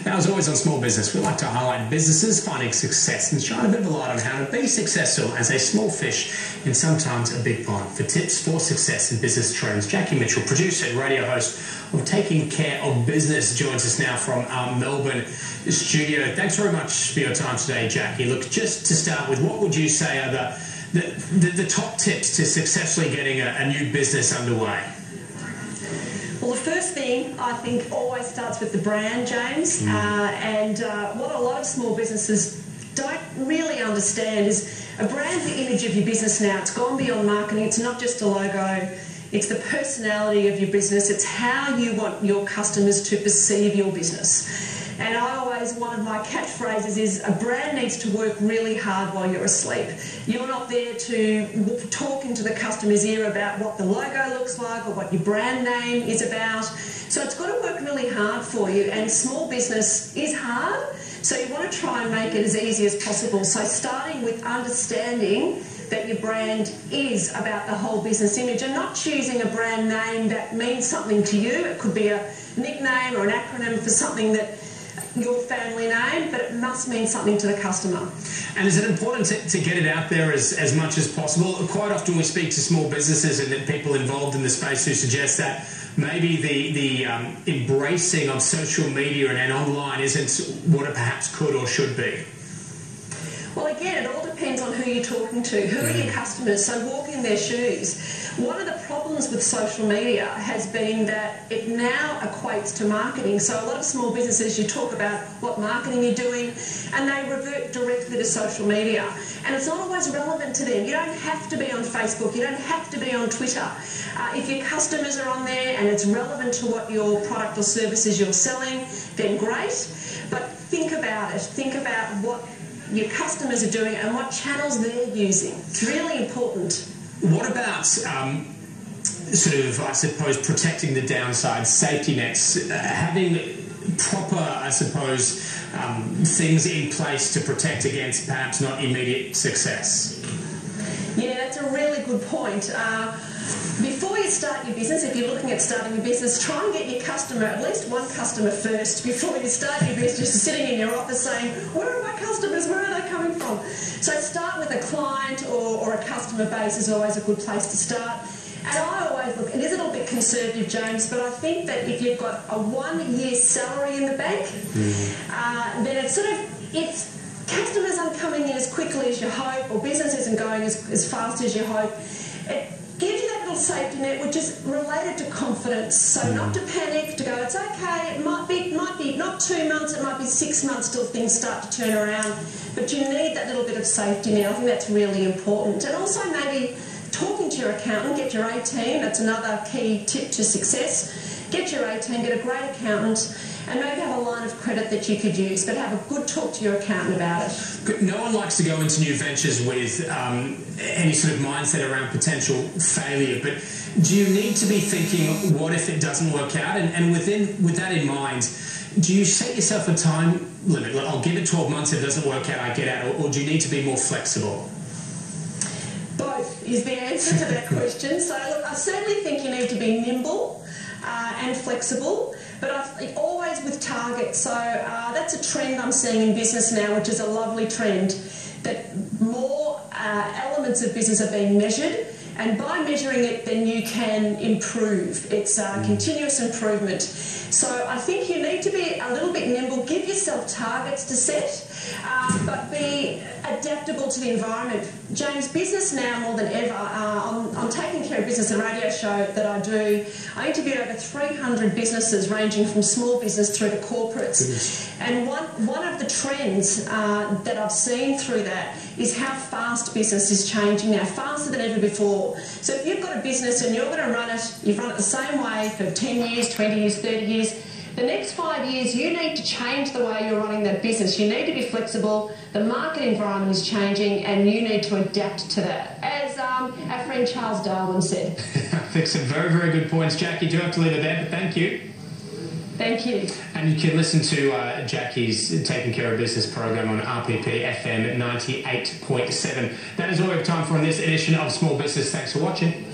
Now, as always on Small Business, we like to highlight businesses finding success and shine a bit of a light on how to be successful as a small fish in sometimes a big pond. For tips for success in business trends, Jacki Mitchell, producer and radio host of Taking Care of Business, joins us now from our Melbourne studio. Thanks very much for your time today, Jacki. Look, just to start with, what would you say are the top tips to successfully getting a new business underway? Well, the first thing, I think, always starts with the brand, James. What a lot of small businesses don't really understand is a brand's the image of your business now. It's gone beyond marketing. It's not just a logo. It's the personality of your business. It's how you want your customers to perceive your business. And one of my catchphrases is a brand needs to work really hard while you're asleep. You're not there to talk into the customer's ear about what the logo looks like or what your brand name is about. So it's got to work really hard for you, and small business is hard, so you want to try and make it as easy as possible. So starting with understanding that your brand is about the whole business image and not choosing a brand name that means something to you. It could be a nickname or an acronym for something that your family name, but it must mean something to the customer. And is it important to get it out there as much as possible? Quite often we speak to small businesses and people involved in the space who suggest that maybe the embracing of social media and online isn't what it perhaps could or should be. Well, again, it all depends on who you're talking to. Who are your customers? So walk in their shoes. One of the problems with social media has been that it now equates to marketing. So a lot of small businesses, you talk about what marketing you're doing, and they revert directly to social media. And it's not always relevant to them. You don't have to be on Facebook. You don't have to be on Twitter. If your customers are on there and it's relevant to what your product or services you're selling, then great. But think about it. Think about what your customers are doing and what channels they're using. It's really important. What about sort of, I suppose, protecting the downside, safety nets, having proper, I suppose, things in place to protect against perhaps not immediate success? Yeah, that's a really good point. Before you start your business, if you're looking at starting a business, try and get your customer, at least one customer first, before you start your business, just sitting in your office saying, where are my customers, where are they coming from? So start with a client or a customer base is always a good place to start. And I always look, it is a little bit conservative, James, but I think that if you've got a 1 year salary in the bank, then it's customers aren't coming in as quickly as you hope, or business isn't going as fast as you hope. It gives you that little safety net, which is related to confidence. So not to panic, to go, it's okay, it might be not 2 months, it might be 6 months till things start to turn around. But you need that little bit of safety net. I think that's really important. And also maybe talking to your accountant, get your A team, that's another key tip to success. Get your A team, get a great accountant, and maybe have a line of credit that you could use, but have a good talk to your accountant about it. No one likes to go into new ventures with any sort of mindset around potential failure, but do you need to be thinking, what if it doesn't work out? And with that in mind, do you set yourself a time limit? Like, I'll give it 12 months, if it doesn't work out, I get out, or do you need to be more flexible? Both is the answer to that question. So look, I certainly think you need to be nimble and flexible, but always with targets. So that's a trend I'm seeing in business now, which is a lovely trend, that more elements of business are being measured, and by measuring it, then you can improve. It's continuous improvement. So I think you need to be a little bit nimble, give yourself targets to set, but be adaptable to the environment. James, business now more than ever, I'm Taking Care of Business, a radio show that I do. I interviewed over 300 businesses ranging from small business through to corporates. And one of the trends that I've seen through that is how fast business is changing now, faster than ever before. So if you've got a business and you're going to run it, you've run it the same way for 10 years, 20 years, 30 years, the next 5 years, you need to change the way you're running that business. You need to be flexible. The market environment is changing, and you need to adapt to that. As our friend Charles Darwin said. I think some very, very good points, Jacki. Do have to leave it there, but thank you. Thank you. And you can listen to Jacki's Taking Care of Business program on RPPFM at 98.7. That is all we have time for in this edition of Small Business. Thanks for watching.